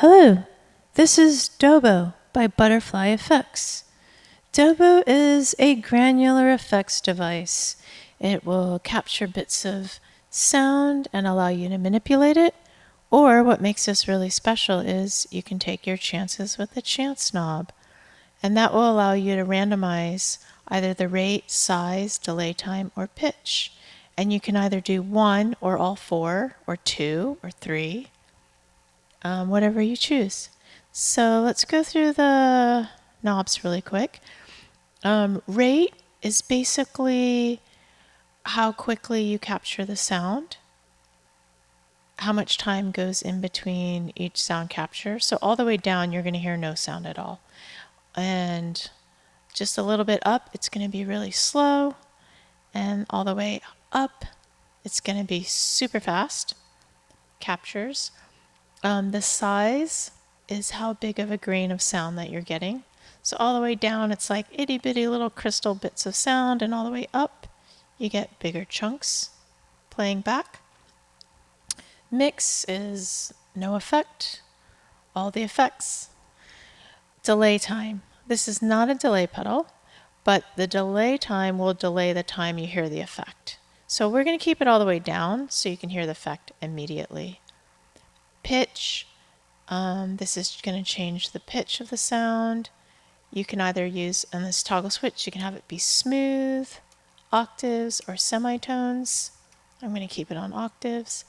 Hello, this is Dobbo by Butterfly Effects. Dobbo is a granular effects device. It will capture bits of sound and allow you to manipulate it. Or what makes this really special is you can take your chances with the chance knob. And that will allow you to randomize either the rate, size, delay time, or pitch. And you can either do one or all four, or two, or three. Whatever you choose. So let's go through the knobs really quick. Rate is basically how quickly you capture the sound, how much time goes in between each sound capture. So all the way down, you're going to hear no sound at all. And just a little bit up, it's going to be really slow. And all the way up, it's going to be super fast captures. The size is how big of a grain of sound that you're getting. So all the way down, it's like itty bitty little crystal bits of sound, and all the way up, you get bigger chunks playing back. Mix is no effect, all the effects. Delay time. This is not a delay pedal, but the delay time will delay the time you hear the effect. So we're going to keep it all the way down so you can hear the effect immediately. Pitch. This is going to change the pitch of the sound. You can either use, on this toggle switch, you can have it be smooth, octaves, or semitones. I'm going to keep it on octaves.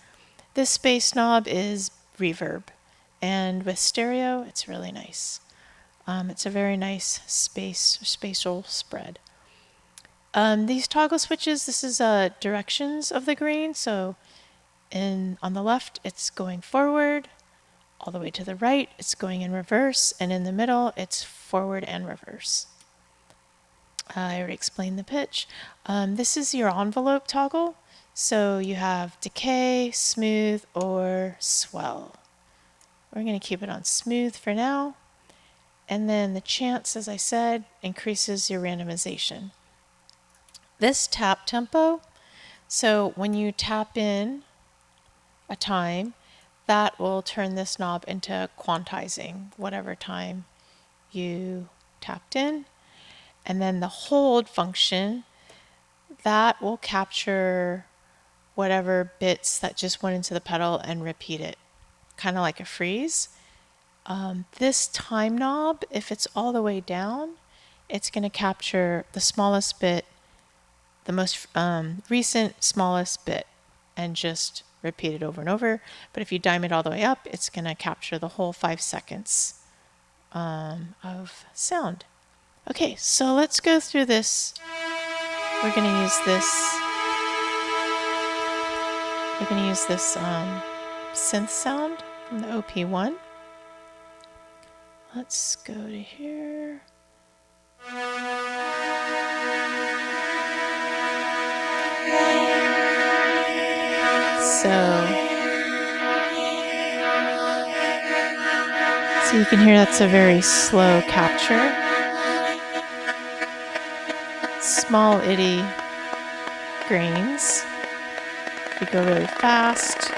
This space knob is reverb, and with stereo, it's really nice. It's a very nice spatial spread. These toggle switches, this is directions of the grain. So on the left, it's going forward. All the way to the right, it's going in reverse, and in the middle, it's forward and reverse. I already explained the pitch. This is your envelope toggle. So you have decay, smooth, or swell. We're going to keep it on smooth for now. And then the chance, as I said, increases your randomization. This tap tempo, so when you tap in a time, that will turn this knob into quantizing whatever time you tapped in. And then the hold function, that will capture whatever bits that just went into the pedal and repeat it, kind of like a freeze. This time knob, if it's all the way down, it's going to capture the smallest bit, the most recent smallest bit, and just repeat it over and over. But if you dime it all the way up, it's going to capture the whole 5 seconds of sound. Okay, so let's go through this. We're going to use this. We're going to use this synth sound from the OP1. Let's go to here. So you can hear that's a very slow capture. Small itty grains. If you go really fast.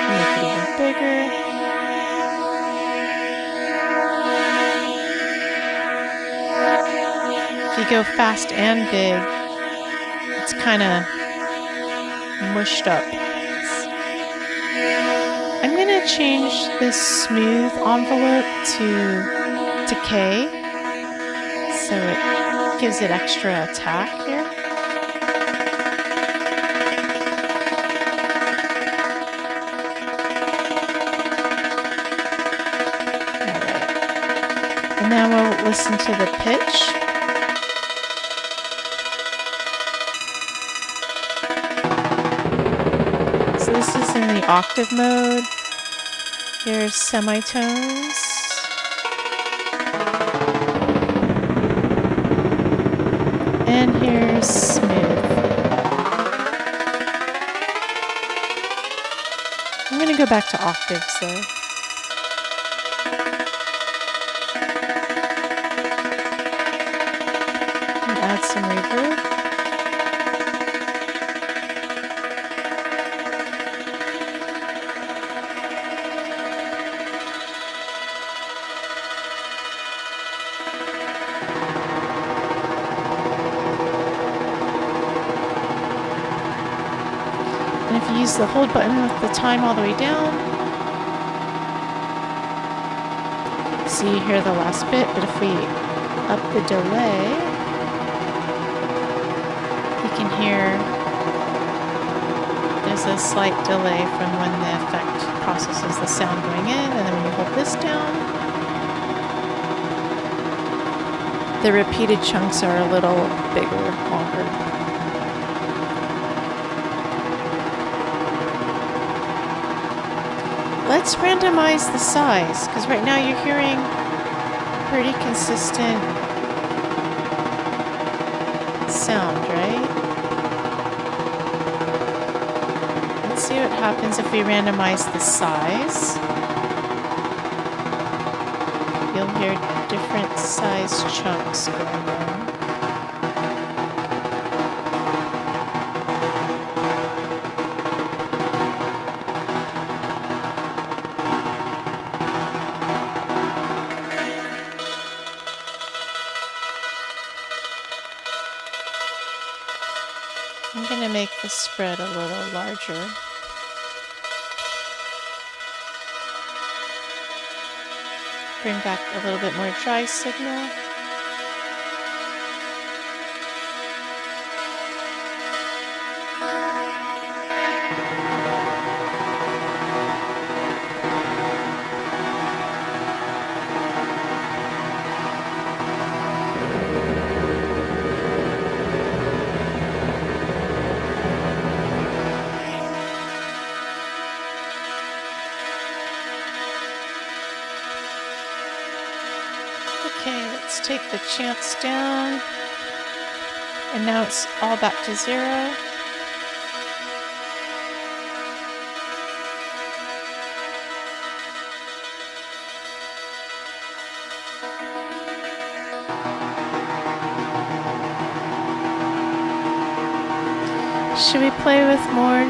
Make it even bigger. If you go fast and big, it's kind of mushed up. I'm going to change this smooth envelope to decay, so it gives it extra attack here. Alright. And now we'll listen to the pitch. So this is in the octave mode. Here's semitones. And here's smooth. I'm going to go back to octaves though. And add some reverb. if you use the hold button with the time all the way down, so you hear the last bit, but if we up the delay, you can hear there's a slight delay from when the effect processes the sound going in, and then when you hold this down, the repeated chunks are a little bigger, longer. Let's randomize the size, because right now you're hearing pretty consistent sound, right? Let's see what happens if we randomize the size. You'll hear different size chunks going on. I'm going to make the spread a little larger. Bring back a little bit more dry signal. Okay, let's take the chants down, and now it's all back to 0. Should we play with more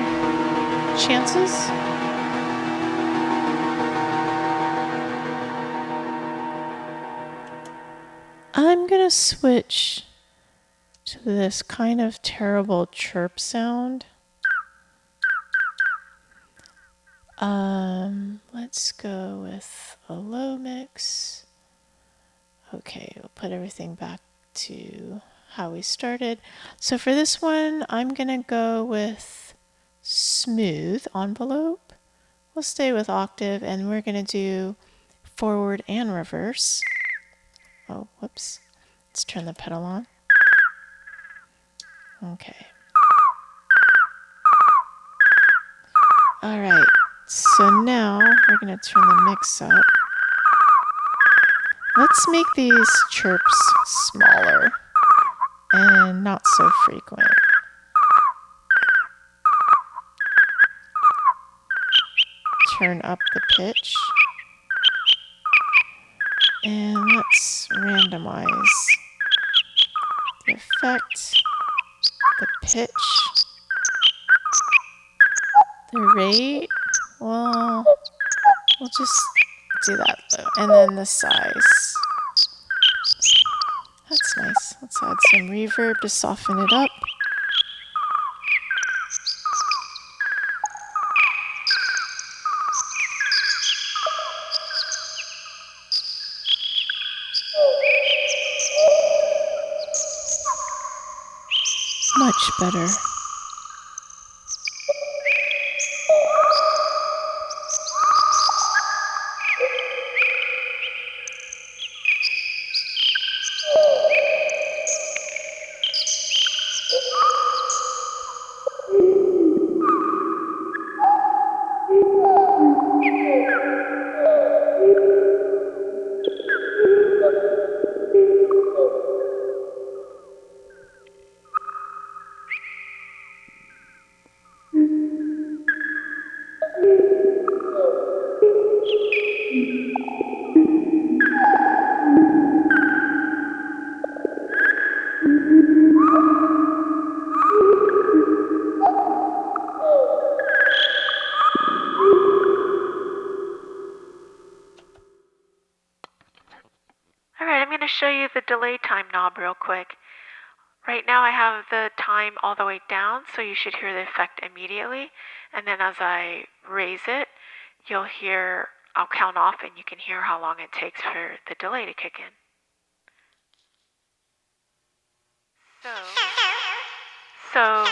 chances? I'm gonna switch to this kind of terrible chirp sound. Let's go with a low mix. Okay, we'll put everything back to how we started. So for this one, I'm gonna go with smooth envelope. We'll stay with octave, and we're gonna do forward and reverse. Oh, whoops. Let's turn the pedal on. Okay. All right. So now we're going to turn the mix up. Let's make these chirps smaller and not so frequent. Turn up the pitch. And let's randomize the effect, the pitch, the rate. Well, we'll just do that though. And then the size. That's nice. Let's add some reverb to soften it up. Much better. Alright, I'm going to show you the delay time knob real quick. Right now I have the time all the way down, so you should hear the effect immediately. And then as I raise it, you'll hear, I'll count off and you can hear how long it takes for the delay to kick in. So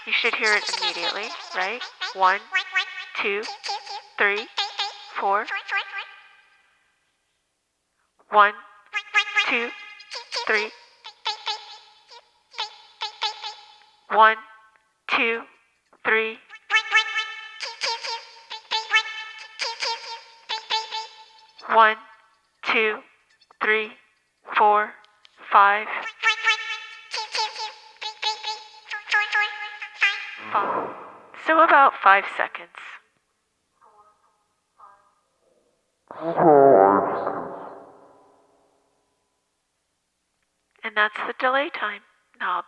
you should hear it immediately, right? 1, 2, 3, 4. 1, 2, 3. 1, 2, 3. 1, 2, 3, 4, 5. 5. So about 5 seconds. And that's the delay time knob.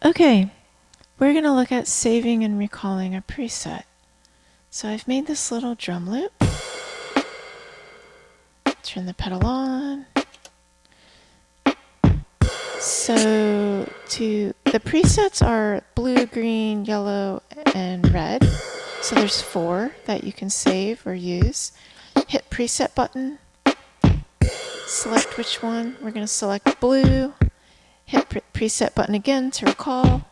Okay, we're going to look at saving and recalling a preset. So I've made this little drum loop. Turn the pedal on. So the presets are blue, green, yellow, and red. So there's 4 that you can save or use. Hit preset button. Select which one. We're going to select blue. Hit preset button again to recall.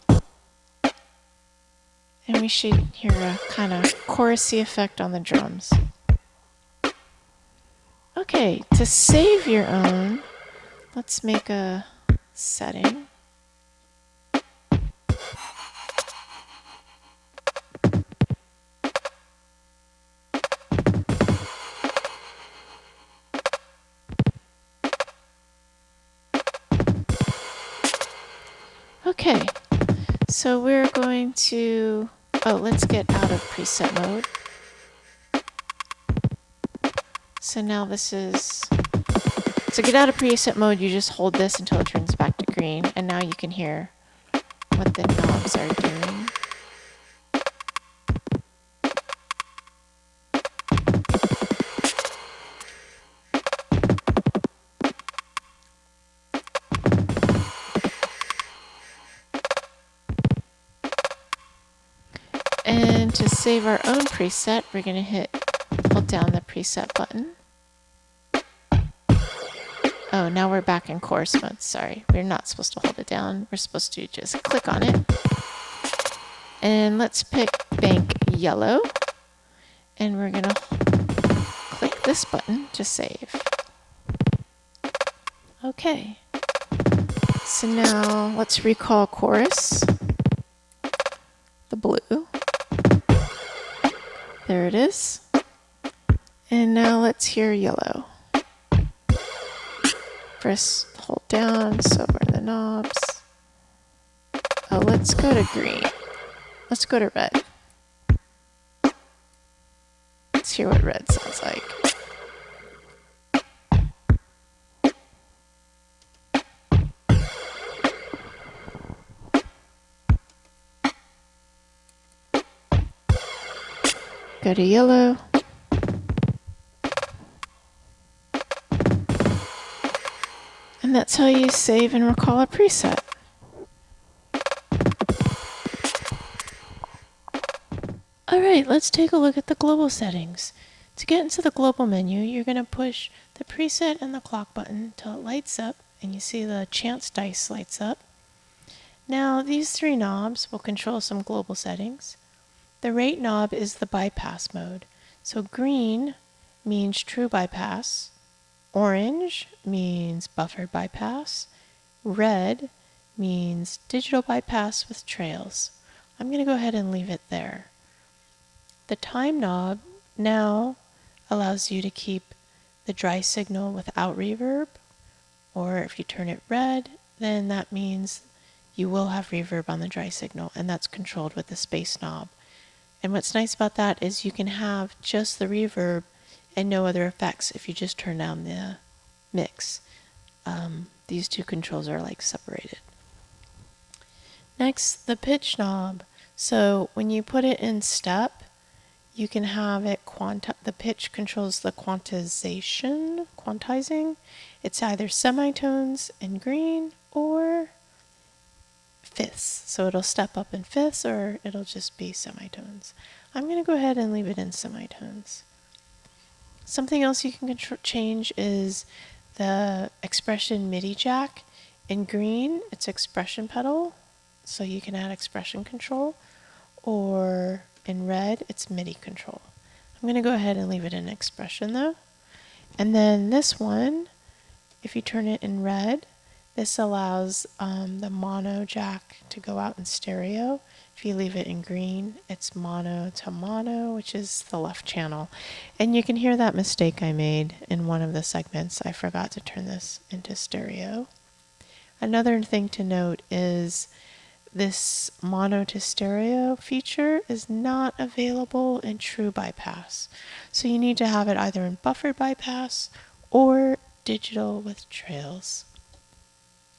And we should hear a kind of chorusy effect on the drums. Okay, to save your own, let's make a setting. Okay, so we're going to, let's get out of preset mode. So now this is, to get out of preset mode, you just hold this until it turns back to green, and now you can hear what the knobs are doing. And to save our own preset, we're going to hold down the preset button. Oh, now we're back in chorus mode. Sorry, we're not supposed to hold it down. We're supposed to just click on it. And let's pick bank yellow. And we're going to click this button to save. Okay. So now let's recall chorus. The blue. There it is. And now let's hear yellow. Press, hold down, so over the knobs. Oh, let's go to green. Let's go to red. Let's hear what red sounds like. Go to yellow. And that's how you save and recall a preset. Alright, let's take a look at the global settings. To get into the global menu, you're going to push the preset and the clock button until it lights up, and you see the chance dice lights up. Now, these 3 knobs will control some global settings. The rate knob is the bypass mode. So green means true bypass. Orange means buffered bypass. Red means digital bypass with trails. I'm going to go ahead and leave it there. The time knob now allows you to keep the dry signal without reverb, or if you turn it red, then that means you will have reverb on the dry signal, and that's controlled with the space knob. And what's nice about that is you can have just the reverb and no other effects if you just turn down the mix. These 2 controls are like separated. Next, the pitch knob. So when you put it in step, You can have it the pitch controls the quantizing. It's either semitones in green or fifths. So it'll step up in fifths or it'll just be semitones. I'm going to go ahead and leave it in semitones. Something else you can change is the expression MIDI jack. In green, it's expression pedal, so you can add expression control, or in red, it's MIDI control. I'm going to go ahead and leave it in expression though. And then this one, if you turn it in red, this allows the mono jack to go out in stereo. If you leave it in green, it's mono to mono, which is the left channel. And you can hear that mistake I made in one of the segments. I forgot to turn this into stereo. Another thing to note is this mono to stereo feature is not available in true bypass. So you need to have it either in buffered bypass or digital with trails.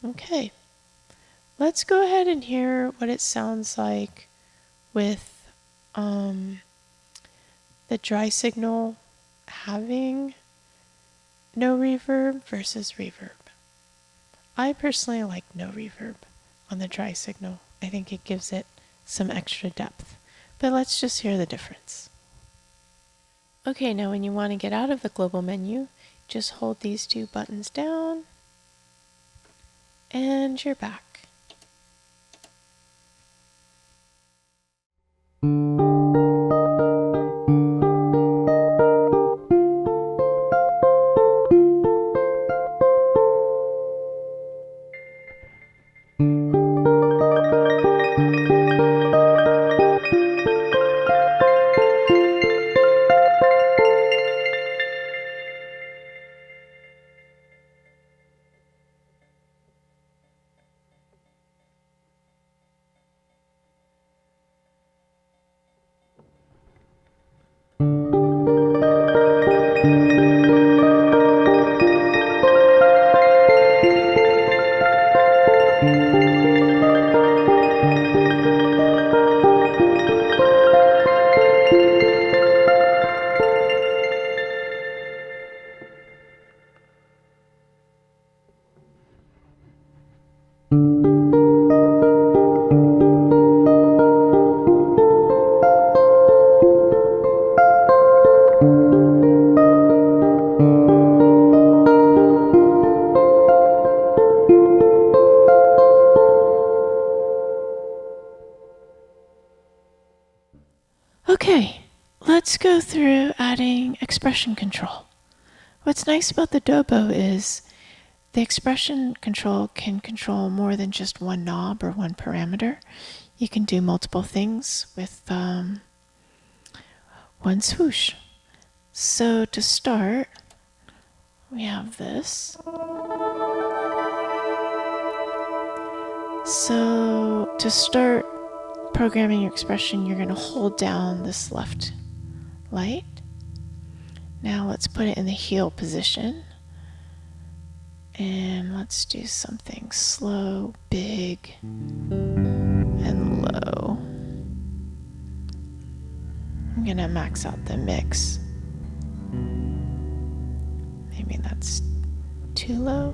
Okay, let's go ahead and hear what it sounds like with the dry signal having no reverb versus reverb. I personally like no reverb on the dry signal. I think it gives it some extra depth. But let's just hear the difference. Okay, now when you want to get out of the global menu, just hold these two buttons down and you're back. Okay, let's go through adding expression control. What's nice about the Dobbo is the expression control can control more than just one knob or one parameter. You can do multiple things with one swoosh. So to start, we have this. So to start programming your expression, you're going to hold down this left light. Now let's put it in the heel position. And let's do something slow, big, and low. I'm going to max out the mix. Maybe that's too low.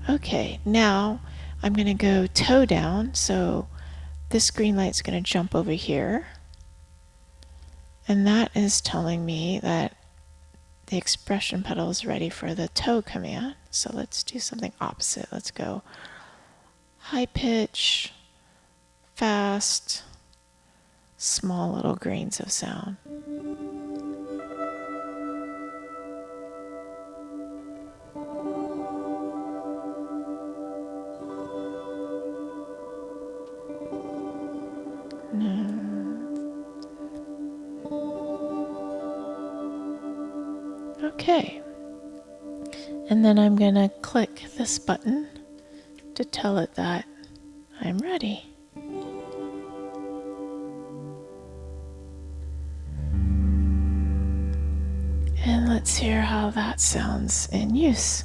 Okay, now I'm going to go toe down, so this green light's going to jump over here. And that is telling me that the expression pedal is ready for the toe command. So let's do something opposite. Let's go high pitch, fast, small little grains of sound. Okay, and then I'm going to click this button to tell it that I'm ready. And And let's hear how that sounds in use.